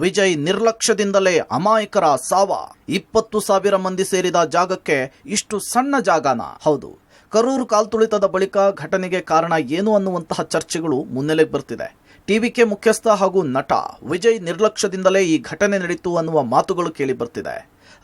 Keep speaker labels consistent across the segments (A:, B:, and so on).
A: ವಿಜಯ್ ನಿರ್ಲಕ್ಷ್ಯದಿಂದಲೇ ಅಮಾಯಕರ ಸಾವ. 20,000 ಮಂದಿ ಸೇರಿದ ಜಾಗಕ್ಕೆ ಇಷ್ಟು ಸಣ್ಣ ಜಾಗನ? ಹೌದು, ಕರೂರು ಕಾಲ್ತುಳಿತದ ಬಳಿಕ ಘಟನೆಗೆ ಕಾರಣ ಏನು ಅನ್ನುವಂತಹ ಚರ್ಚೆಗಳು ಮುನ್ನೆಲೆಗೆ ಬರ್ತಿದೆ. ಟಿವಿಕೆ ಮುಖ್ಯಸ್ಥ ಹಾಗೂ ನಟ ವಿಜಯ್ ನಿರ್ಲಕ್ಷ್ಯದಿಂದಲೇ ಈ ಘಟನೆ ನಡೆಯಿತು ಅನ್ನುವ ಮಾತುಗಳು ಕೇಳಿ ಬರ್ತಿದೆ.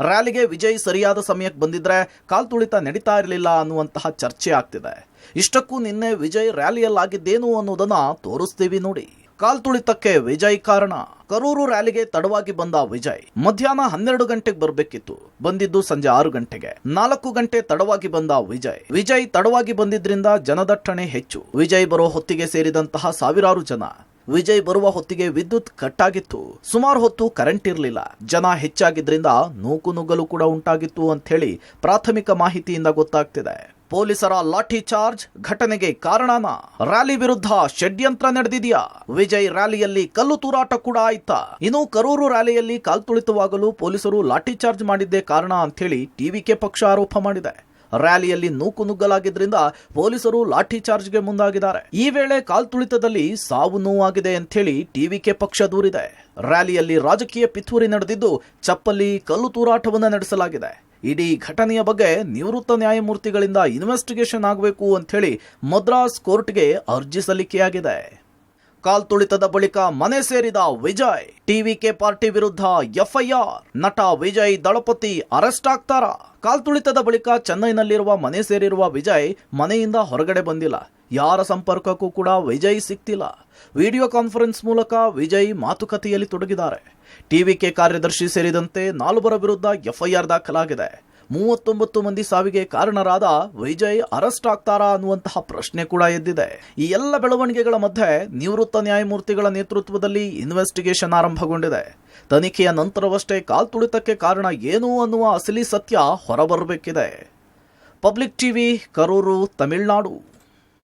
A: ರ್ಯಾಲಿಗೆ ವಿಜಯ್ ಸರಿಯಾದ ಸಮಯಕ್ಕೆ ಬಂದಿದ್ರೆ ಕಾಲ್ತುಳಿತ ನಡೀತಾ ಇರಲಿಲ್ಲ ಅನ್ನುವಂತಹ ಚರ್ಚೆ ಆಗ್ತಿದೆ. ಇಷ್ಟಕ್ಕೂ ನಿನ್ನೆ ವಿಜಯ್ ರ್ಯಾಲಿಯಲ್ಲಾಗಿದ್ದೇನು ಅನ್ನೋದನ್ನ ತೋರಿಸ್ತೀವಿ ನೋಡಿ. ಕಾಲ್ತುಳಿತಕ್ಕೆ ವಿಜಯ್ ಕಾರಣ. ಕರೂರು ರ್ಯಾಲಿಗೆ ತಡವಾಗಿ ಬಂದ ವಿಜಯ್ ಮಧ್ಯಾಹ್ನ 12 ಗಂಟೆಗೆ ಬರಬೇಕಿತ್ತು, ಬಂದಿದ್ದು ಸಂಜೆ 6 ಗಂಟೆಗೆ. 4 ಗಂಟೆ ತಡವಾಗಿ ಬಂದ ವಿಜಯ್ ತಡವಾಗಿ ಬಂದಿದ್ರಿಂದ ಜನದಟ್ಟಣೆ ಹೆಚ್ಚು. ವಿಜಯ್ ಬರೋ ಹೊತ್ತಿಗೆ ಸೇರಿದಂತಹ ಸಾವಿರಾರು ಜನ. ವಿಜಯ್ ಬರುವ ಹೊತ್ತಿಗೆ ವಿದ್ಯುತ್ ಕಟ್ ಆಗಿತ್ತು. ಸುಮಾರು ಹೊತ್ತು ಕರೆಂಟ್ ಇರಲಿಲ್ಲ. ಜನ ಹೆಚ್ಚಾಗಿದ್ರಿಂದ ನೂಕುನುಗ್ಗಲು ಕೂಡ ಉಂಟಾಗಿತ್ತು ಅಂತ ಹೇಳಿ ಪ್ರಾಥಮಿಕ ಮಾಹಿತಿಯಿಂದ ಗೊತ್ತಾಗ್ತಿದೆ. ಪೊಲೀಸರ ಲಾಠಿ ಚಾರ್ಜ್ ಘಟನೆಗೆ ಕಾರಣನ? ರ್ಯಾಲಿ ವಿರುದ್ಧ ಷಡ್ಯಂತ್ರ ನಡೆದಿದೆಯಾ? ವಿಜಯ್ ರ್ಯಾಲಿಯಲ್ಲಿ ಕಲ್ಲು ತೂರಾಟ ಕೂಡ ಆಯ್ತಾ? ಇನ್ನು ಕರೂರು ರ್ಯಾಲಿಯಲ್ಲಿ ಕಾಲ್ತುಳಿತವಾಗಲು ಪೊಲೀಸರು ಲಾಠಿ ಚಾರ್ಜ್ ಮಾಡಿದ್ದೇ ಕಾರಣ ಅಂತೇಳಿ ಟಿವಿಕೆ ಪಕ್ಷ ಆರೋಪ ಮಾಡಿದೆ. ರ್ಯಾಲಿಯಲ್ಲಿ ನೂಕುನುಗ್ಗಲಾಗಿದ್ರಿಂದ ಪೊಲೀಸರು ಲಾಠಿ ಚಾರ್ಜ್ಗೆ ಮುಂದಾಗಿದ್ದಾರೆ. ಈ ವೇಳೆ ಕಾಲ್ತುಳಿತದಲ್ಲಿ ಸಾವು ನೋವಾಗಿದೆ ಅಂತೇಳಿ ಟಿವಿಕೆ ಪಕ್ಷ ದೂರಿದೆ. ರ್ಯಾಲಿಯಲ್ಲಿ ರಾಜಕೀಯ ಪಿತೂರಿ ನಡೆದಿದ್ದು ಚಪ್ಪಲಿ ಕಲ್ಲು ತೂರಾಟವನ್ನು ನಡೆಸಲಾಗಿದೆ. ಇಡೀ ಘಟನೆಯ ಬಗ್ಗೆ ನಿವೃತ್ತ ನ್ಯಾಯಮೂರ್ತಿಗಳಿಂದ ಇನ್ವೆಸ್ಟಿಗೇಷನ್ ಆಗಬೇಕು ಅಂತೇಳಿ ಮದ್ರಾಸ್ ಕೋರ್ಟ್ಗೆ ಅರ್ಜಿ ಸಲ್ಲಿಕೆಯಾಗಿದೆ. ಕಾಲ್ತುಳಿತದ ಬಳಿಕ ಮನೆ ಸೇರಿದ ವಿಜಯ್. ಟಿವಿಕೆ ಪಾರ್ಟಿ ವಿರುದ್ಧ ಎಫ್ಐಆರ್. ನಟ ವಿಜಯ್ ದಳಪತಿ ಅರೆಸ್ಟ್ ಆಗ್ತಾರ? ಕಾಲ್ತುಳಿತದ ಬಳಿಕ ಚೆನ್ನೈನಲ್ಲಿರುವ ಮನೆ ಸೇರಿರುವ ವಿಜಯ್ ಮನೆಯಿಂದ ಹೊರಗಡೆ ಬಂದಿಲ್ಲ. ಯಾರ ಸಂಪರ್ಕಕ್ಕೂ ಕೂಡ ವಿಜಯ್ ಸಿಕ್ತಿಲ್ಲ. ವಿಡಿಯೋ ಕಾನ್ಫರೆನ್ಸ್ ಮೂಲಕ ವಿಜಯ್ ಮಾತುಕತೆಯಲ್ಲಿ ತೊಡಗಿದ್ದಾರೆ. ಟಿವಿಕೆ ಕಾರ್ಯದರ್ಶಿ ಸೇರಿದಂತೆ 4 ವಿರುದ್ಧ ಎಫ್ಐಆರ್ ದಾಖಲಾಗಿದೆ. 39 ಮಂದಿ ಸಾವಿಗೆ ಕಾರಣರಾದ ವಿಜಯ್ ಅರೆಸ್ಟ್ ಆಗ್ತಾರಾ ಅನ್ನುವಂತಹ ಪ್ರಶ್ನೆ ಕೂಡ ಎದ್ದಿದೆ. ಈ ಎಲ್ಲ ಬೆಳವಣಿಗೆಗಳ ಮಧ್ಯೆ ನಿವೃತ್ತ ನ್ಯಾಯಮೂರ್ತಿಗಳ ನೇತೃತ್ವದಲ್ಲಿ ಇನ್ವೆಸ್ಟಿಗೇಷನ್ ಆರಂಭಗೊಂಡಿದೆ. ತನಿಖೆಯ ನಂತರವಷ್ಟೇ ಕಾಲ್ತುಳಿತಕ್ಕೆ ಕಾರಣ ಏನು ಅನ್ನುವ ಅಸಲಿ ಸತ್ಯ ಹೊರಬರಬೇಕಿದೆ. Public TV, Karur, Tamil Nadu.